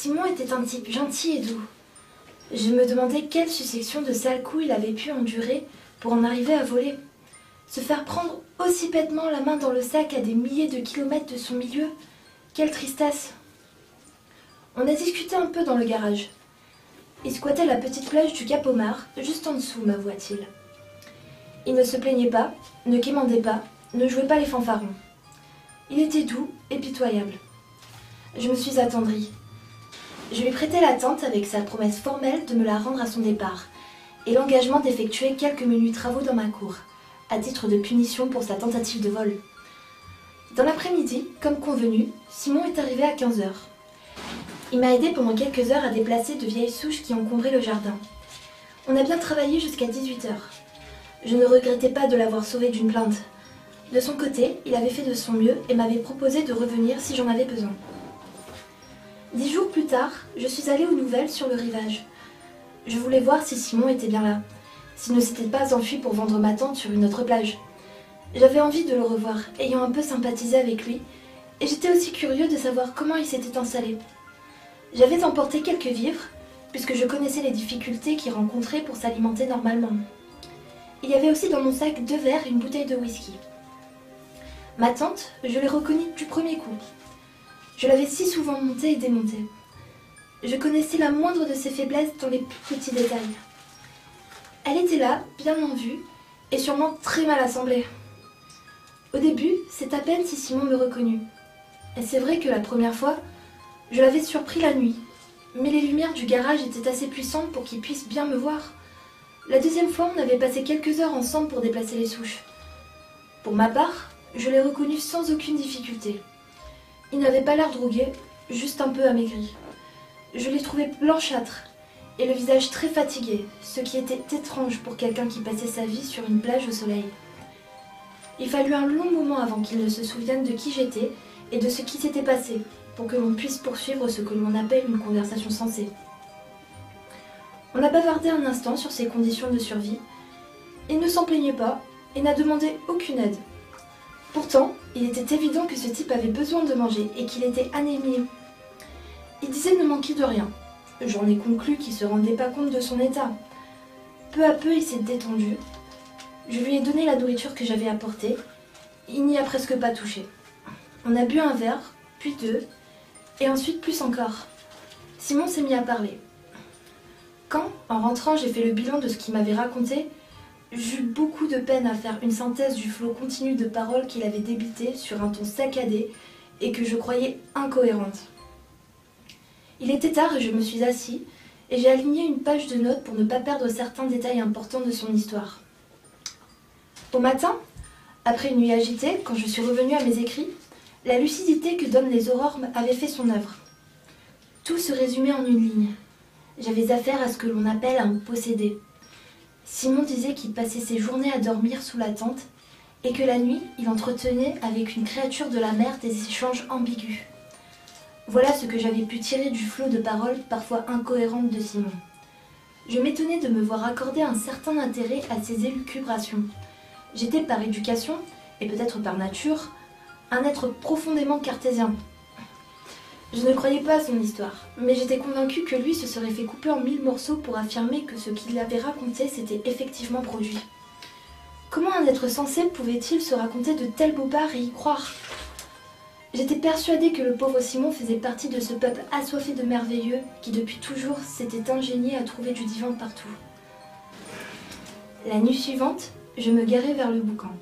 Simon était un type gentil et doux. Je me demandais quelle succession de sales coups il avait pu endurer pour en arriver à voler. Se faire prendre aussi bêtement la main dans le sac à des milliers de kilomètres de son milieu. Quelle tristesse! On a discuté un peu dans le garage. Il squattait la petite plage du Cap Omar, juste en dessous, m'avoua-t-il. Il ne se plaignait pas, ne quémandait pas, ne jouait pas les fanfarons. Il était doux et pitoyable. Je me suis attendrie. Je lui prêtai la tente avec sa promesse formelle de me la rendre à son départ et l'engagement d'effectuer quelques menus travaux dans ma cour, à titre de punition pour sa tentative de vol. Dans l'après-midi, comme convenu, Simon est arrivé à 15 heures. Il m'a aidé pendant quelques heures à déplacer de vieilles souches qui encombraient le jardin. On a bien travaillé jusqu'à 18 heures. Je ne regrettais pas de l'avoir sauvé d'une plainte. De son côté, il avait fait de son mieux et m'avait proposé de revenir si j'en avais besoin. 10 jours plus tard, je suis allée aux nouvelles sur le rivage. Je voulais voir si Simon était bien là, s'il ne s'était pas enfui pour vendre ma tente sur une autre plage. J'avais envie de le revoir, ayant un peu sympathisé avec lui, et j'étais aussi curieux de savoir comment il s'était installé. J'avais emporté quelques vivres, puisque je connaissais les difficultés qu'il rencontrait pour s'alimenter normalement. Il y avait aussi dans mon sac 2 verres et une bouteille de whisky. Ma tante, je l'ai reconnue du premier coup. Je l'avais si souvent montée et démontée. Je connaissais la moindre de ses faiblesses dans les plus petits détails. Elle était là, bien en vue, et sûrement très mal assemblée. Au début, c'est à peine si Simon me reconnut. Et c'est vrai que la première fois, je l'avais surpris la nuit, mais les lumières du garage étaient assez puissantes pour qu'il puisse bien me voir. La deuxième fois, on avait passé quelques heures ensemble pour déplacer les souches. Pour ma part, je l'ai reconnu sans aucune difficulté. Il n'avait pas l'air drogué, juste un peu amaigri. Je l'ai trouvé blanchâtre et le visage très fatigué, ce qui était étrange pour quelqu'un qui passait sa vie sur une plage au soleil. Il fallut un long moment avant qu'il ne se souvienne de qui j'étais et de ce qui s'était passé, pour que l'on puisse poursuivre ce que l'on appelle une conversation sensée. On a bavardé un instant sur ses conditions de survie. Il ne s'en plaignait pas et n'a demandé aucune aide. Pourtant, il était évident que ce type avait besoin de manger et qu'il était anémié. Il disait ne manquer de rien. J'en ai conclu qu'il ne se rendait pas compte de son état. Peu à peu, il s'est détendu. Je lui ai donné la nourriture que j'avais apportée. Il n'y a presque pas touché. On a bu un verre, puis 2, et ensuite plus encore. Simon s'est mis à parler. Quand, en rentrant, j'ai fait le bilan de ce qu'il m'avait raconté, j'eus beaucoup de peine à faire une synthèse du flot continu de paroles qu'il avait débité sur un ton saccadé et que je croyais incohérente. Il était tard et je me suis assis et j'ai aligné une page de notes pour ne pas perdre certains détails importants de son histoire. Au matin, après une nuit agitée, quand je suis revenue à mes écrits, la lucidité que donnent les aurores avait fait son œuvre. Tout se résumait en une ligne. J'avais affaire à ce que l'on appelle un possédé. Simon disait qu'il passait ses journées à dormir sous la tente et que la nuit, il entretenait avec une créature de la mer des échanges ambigus. Voilà ce que j'avais pu tirer du flot de paroles parfois incohérentes de Simon. Je m'étonnais de me voir accorder un certain intérêt à ces élucubrations. J'étais par éducation, et peut-être par nature, un être profondément cartésien. Je ne croyais pas à son histoire, mais j'étais convaincue que lui se serait fait couper en 1000 morceaux pour affirmer que ce qu'il avait raconté s'était effectivement produit. Comment un être sensé pouvait-il se raconter de tels bobards et y croire? J'étais persuadée que le pauvre Simon faisait partie de ce peuple assoiffé de merveilleux qui depuis toujours s'était ingénié à trouver du divin partout. La nuit suivante, je me garai vers le boucan.